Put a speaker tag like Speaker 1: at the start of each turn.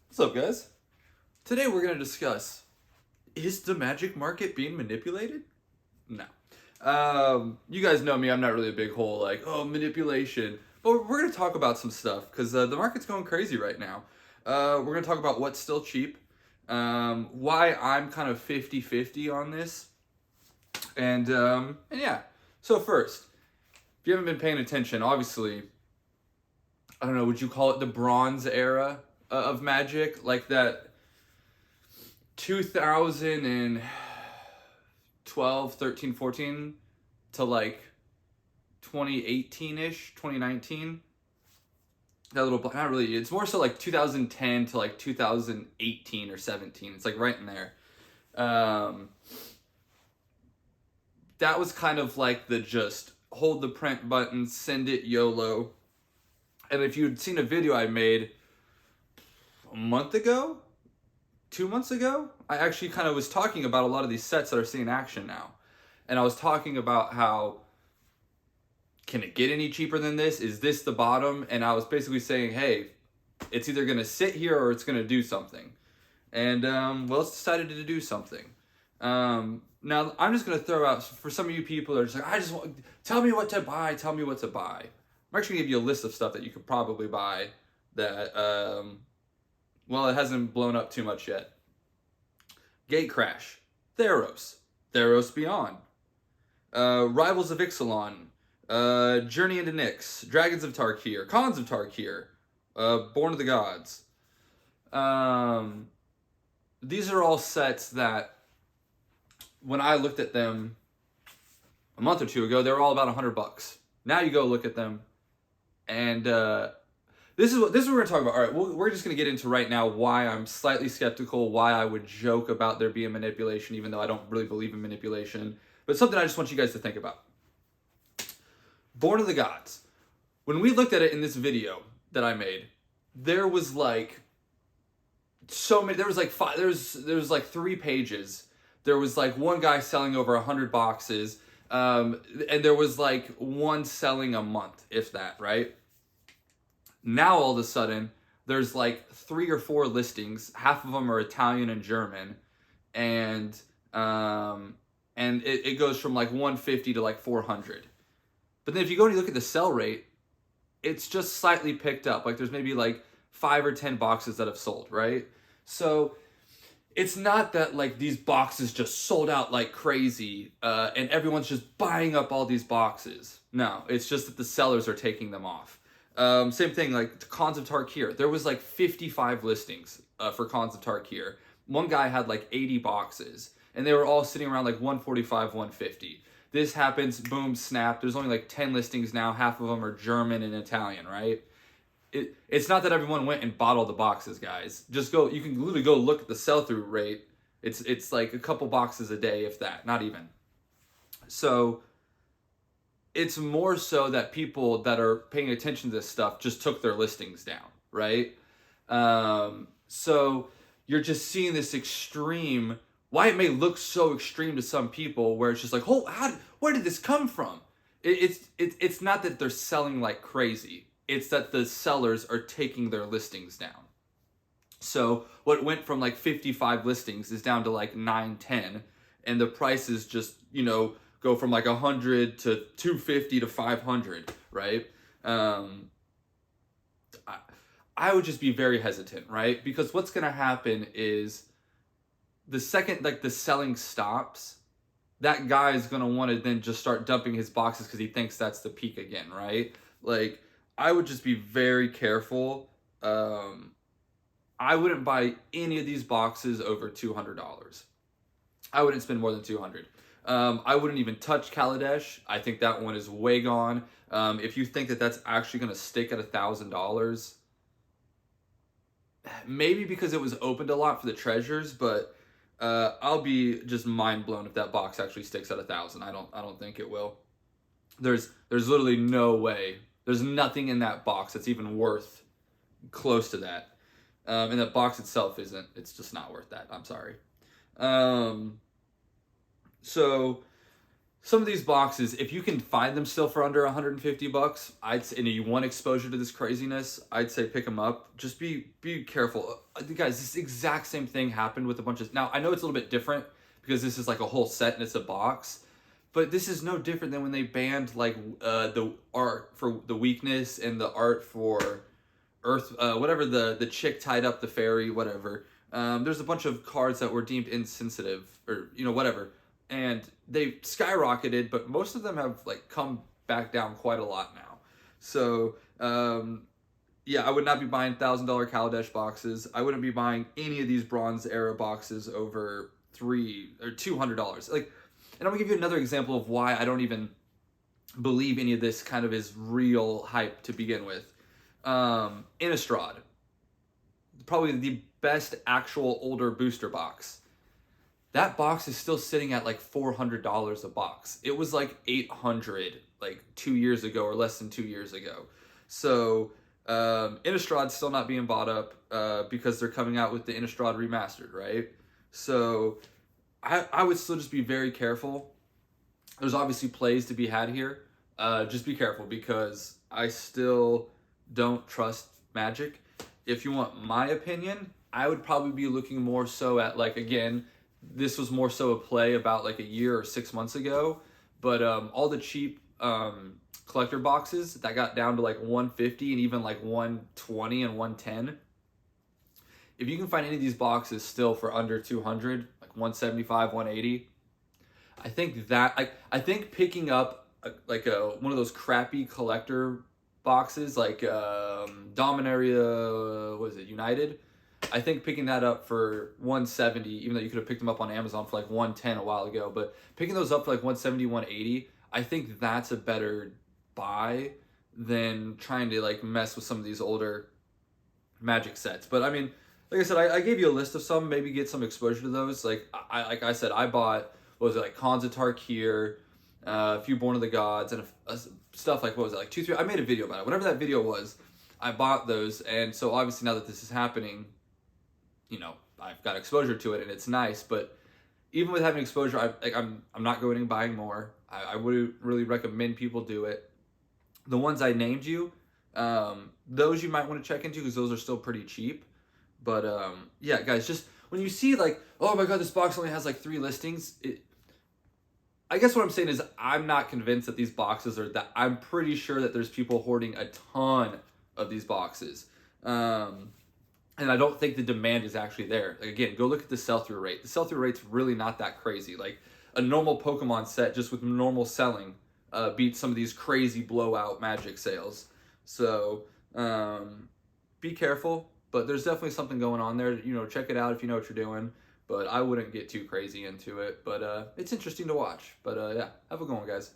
Speaker 1: What's up, guys? Today we're going to discuss, is the magic market being manipulated? No. You guys know me, I'm not really a big whole manipulation. But we're going to talk about some stuff because the market's going crazy right now. We're going to talk about what's still cheap, why I'm kind of 50-50 on this, and yeah. So first, if you haven't been paying attention, obviously, I don't know, would you call it the Bronze Era of Magic? Like that 2012, 13, 14 to like 2018-ish, 2019. That little, not really, it's more so like 2010 to like 2018 or 17. It's like right in there. That was kind of like the just hold the print button, send it YOLO. And if you'd seen a video I made a month ago, 2 months ago, I actually kind of was talking about a lot of these sets that are seeing action now. And I was talking about how, can it get any cheaper than this? Is this the bottom? And I was basically saying, hey, it's either going to sit here or it's going to do something. And, well, it's decided to do something. Now, I'm just going to throw out, for some of you people that are just like, I just want, tell me what to buy, tell me what to buy. I'm actually going to give you a list of stuff that you could probably buy that, well, it hasn't blown up too much yet. Gatecrash, Theros, Theros Beyond, Rivals of Ixalan, Journey into Nyx, Dragons of Tarkir, Khans of Tarkir, Born of the Gods. These are all sets that, when I looked at them a month or two ago, they were all about $100. Now you go look at them, and this is what we're going to talk about. All right, we're just going to get into right now why I'm slightly skeptical, why I would joke about there being manipulation, even though I don't really believe in manipulation. But something I just want you guys to think about. Born of the Gods. When we looked at it in this video that I made, there was like so many. There was like five. There was like 3 pages. There was like one guy selling over 100 boxes, and there was like one selling a month, if that, right? Now all of a sudden, there's like 3 or 4 listings. Half of them are Italian and German, and it goes from like 150 to like 400. But then if you go and you look at the sell rate, it's just slightly picked up. Like there's maybe like 5 or 10 boxes that have sold, right? So it's not that like these boxes just sold out like crazy, and everyone's just buying up all these boxes. No, it's just that the sellers are taking them off. Same thing, like Khans of Tarkir. There was like 55 listings for Khans of Tarkir. One guy had like 80 boxes, and they were all sitting around like 145, 150. This happens, boom, snap. There's only like 10 listings now. Half of them are German and Italian, right? It's not that everyone went and bought all the boxes, guys. Just go, you can literally go look at the sell-through rate. It's like a couple boxes a day, if that, not even. So it's more so that people that are paying attention to this stuff just took their listings down, right? So you're just seeing this extreme, why it may look so extreme to some people, where it's just like, oh, where did this come from? It's not that they're selling like crazy. It's that the sellers are taking their listings down. So what went from like 55 listings is down to like 9, 10, and the prices just, go from like 100 to 250 to 500, right? I would just be very hesitant, right? Because what's going to happen is the second like the selling stops, that guy is going to want to then just start dumping his boxes because he thinks that's the peak again, right? Like, I would just be very careful. I wouldn't buy any of these boxes over $200. I wouldn't spend more than $200. I wouldn't even touch Kaladesh. I think that one is way gone. If you think that that's actually going to stick at $1,000, maybe because it was opened a lot for the treasures, but I'll be just mind blown if that box actually sticks at 1,000. I don't think it will. There's literally no way. There's nothing in that box that's even worth close to that. And the box itself isn't. It's just not worth that. I'm sorry. So some of these boxes, if you can find them still for under 150 bucks, and you want exposure to this craziness, I'd say pick them up. Just be careful. Guys, this exact same thing happened with a bunch of, now I know it's a little bit different because this is like a whole set and it's a box, but this is no different than when they banned like the art for the weakness and the art for Earth, whatever, the chick tied up the fairy, whatever. There's a bunch of cards that were deemed insensitive, or whatever, and they skyrocketed, but most of them have like come back down quite a lot now. So yeah, I would not be buying $1,000 Kaladesh boxes. I wouldn't be buying any of these Bronze Era boxes over $200. Like, and I'm gonna give you another example of why I don't even believe any of this kind of is real hype to begin with. Innistrad, probably the best actual older booster box. That box is still sitting at like $400 a box. It was like $800 like 2 years ago or less than 2 years ago. So Innistrad's still not being bought up because they're coming out with the Innistrad remastered, right? So I would still just be very careful. There's obviously plays to be had here. Just be careful because I still don't trust Magic. If you want my opinion, I would probably be looking more so at, like, again, this was more so a play about like a year or 6 months ago, but all the cheap collector boxes that got down to like 150 and even like 120 and 110, if you can find any of these boxes still for under 200, like 175, 180, I think picking up one of those crappy collector boxes like Dominaria, what is it, United? I think picking that up for 170, even though you could have picked them up on Amazon for like 110 a while ago, but picking those up for like 170, 180, I think that's a better buy than trying to like mess with some of these older Magic sets. But I mean, like I said, I gave you a list of some, maybe get some exposure to those. Like I said, I bought, what was it, like Khans of Tarkir, a few Born of the Gods, and stuff like, what was it, like 2, 3, I made a video about it. Whatever that video was, I bought those, and so obviously now that this is happening, I've got exposure to it, and it's nice. But even with having exposure, I'm not going and buying more. I wouldn't really recommend people do it. The ones I named you, those you might want to check into because those are still pretty cheap. But yeah, guys, just when you see like, oh my god, this box only has like 3 listings, I guess what I'm saying is I'm not convinced that these boxes are that. I'm pretty sure that there's people hoarding a ton of these boxes. And I don't think the demand is actually there. Like, again, go look at the sell-through rate. The sell-through rate's really not that crazy. Like, a normal Pokemon set just with normal selling beats some of these crazy blowout Magic sales. So be careful, but there's definitely something going on there. Check it out if you know what you're doing. But I wouldn't get too crazy into it. But it's interesting to watch. But yeah, have a good one, guys.